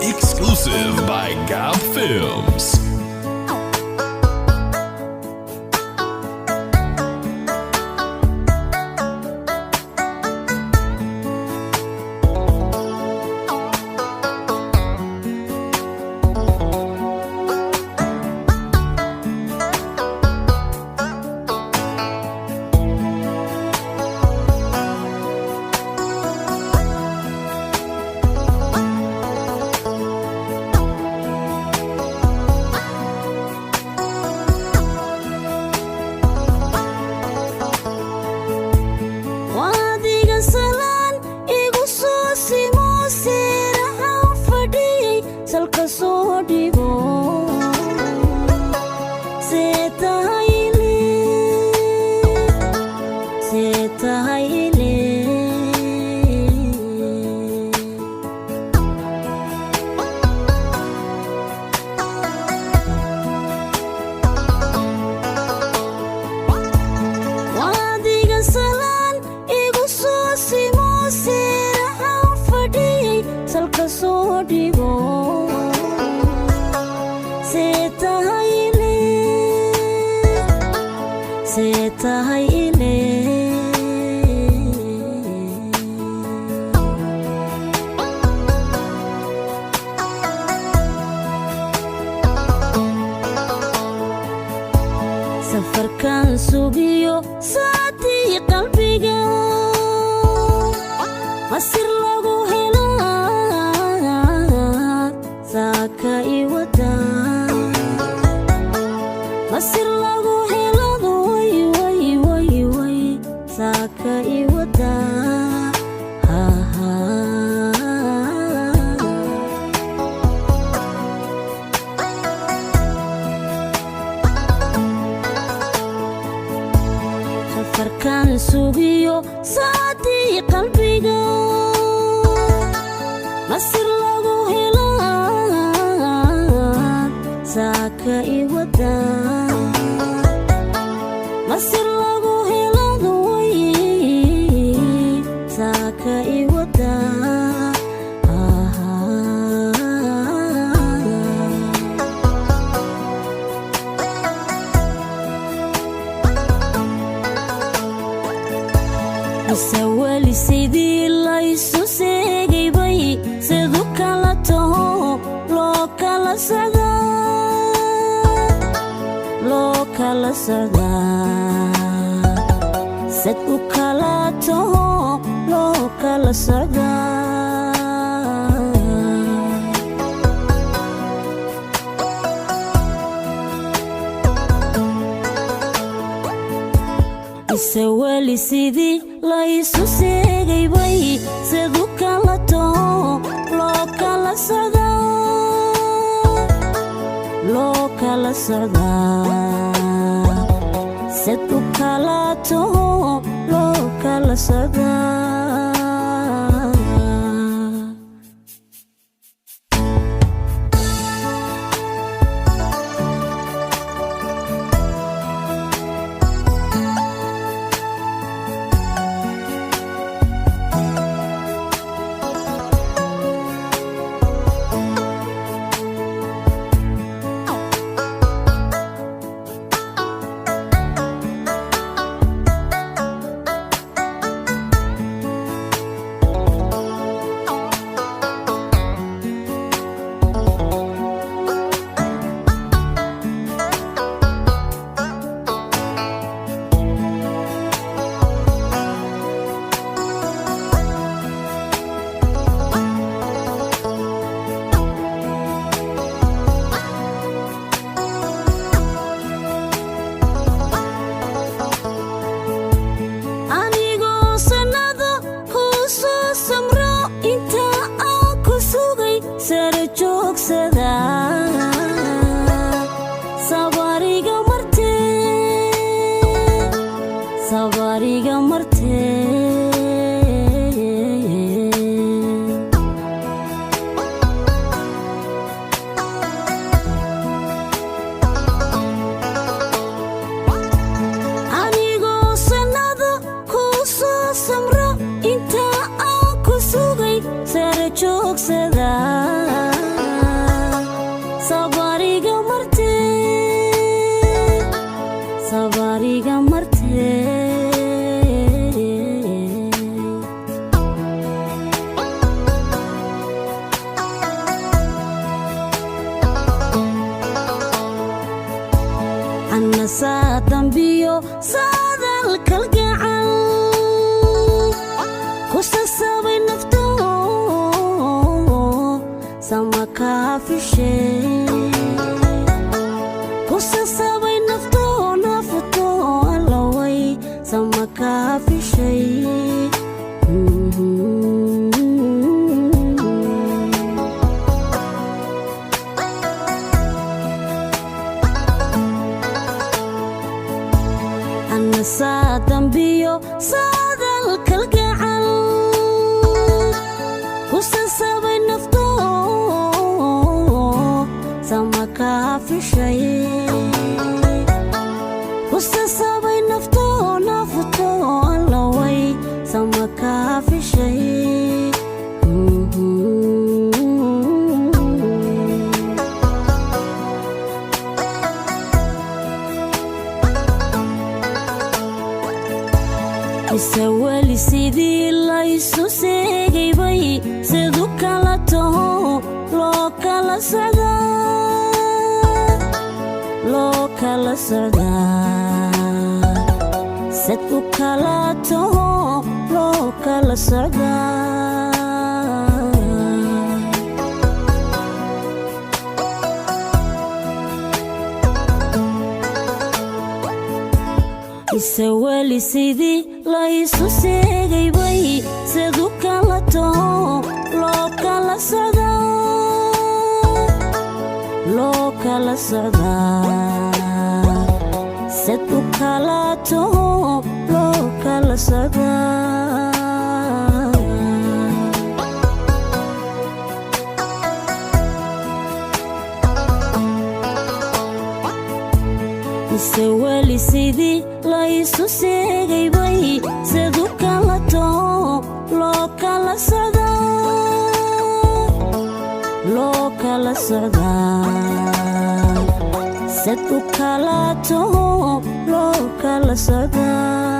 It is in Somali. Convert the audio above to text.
Exclusive by Gab Films. Setahay ileen safarkan sugiyo saati qalbiga masir lagu helaa saaka iwada masir lagu helado way saaka iwada safarkan sugiyo saati qalbiga masir lagu helaa saaka iwada masir lagu helado way saaka iwada isawali sidii la isu seegay bay sidoo kala taho loo kala socdaa sidoo kala taho loo kala socdaa isawali sidii la isu seegay bay sidoo kala taho loo kala socdaa sidoo kala taho loo kala socdaa joogsada sabariga martee anna saadambiyo saadal kalgacal kusasabay nafto sama kaafishay kusasabay nafto nafuto allaway sama kaafishay anna saadambiyo saadal kalgacal kusasabay nafto sama kaafishay kusasabay nafto nafuto allaway sama kaafishay isawali sidii laysu seegaybay sidu kala taho loo kala socdaa sad u kala taho loo kala socdaa isawali sidii laysu seegaybay sidu kala taho loo kala socdaa sad u kala taho loo kala socdaa isawali sidii laysu seegaybay sidu kala taho loo kala socdaa sad u kala taho loo kala socdaa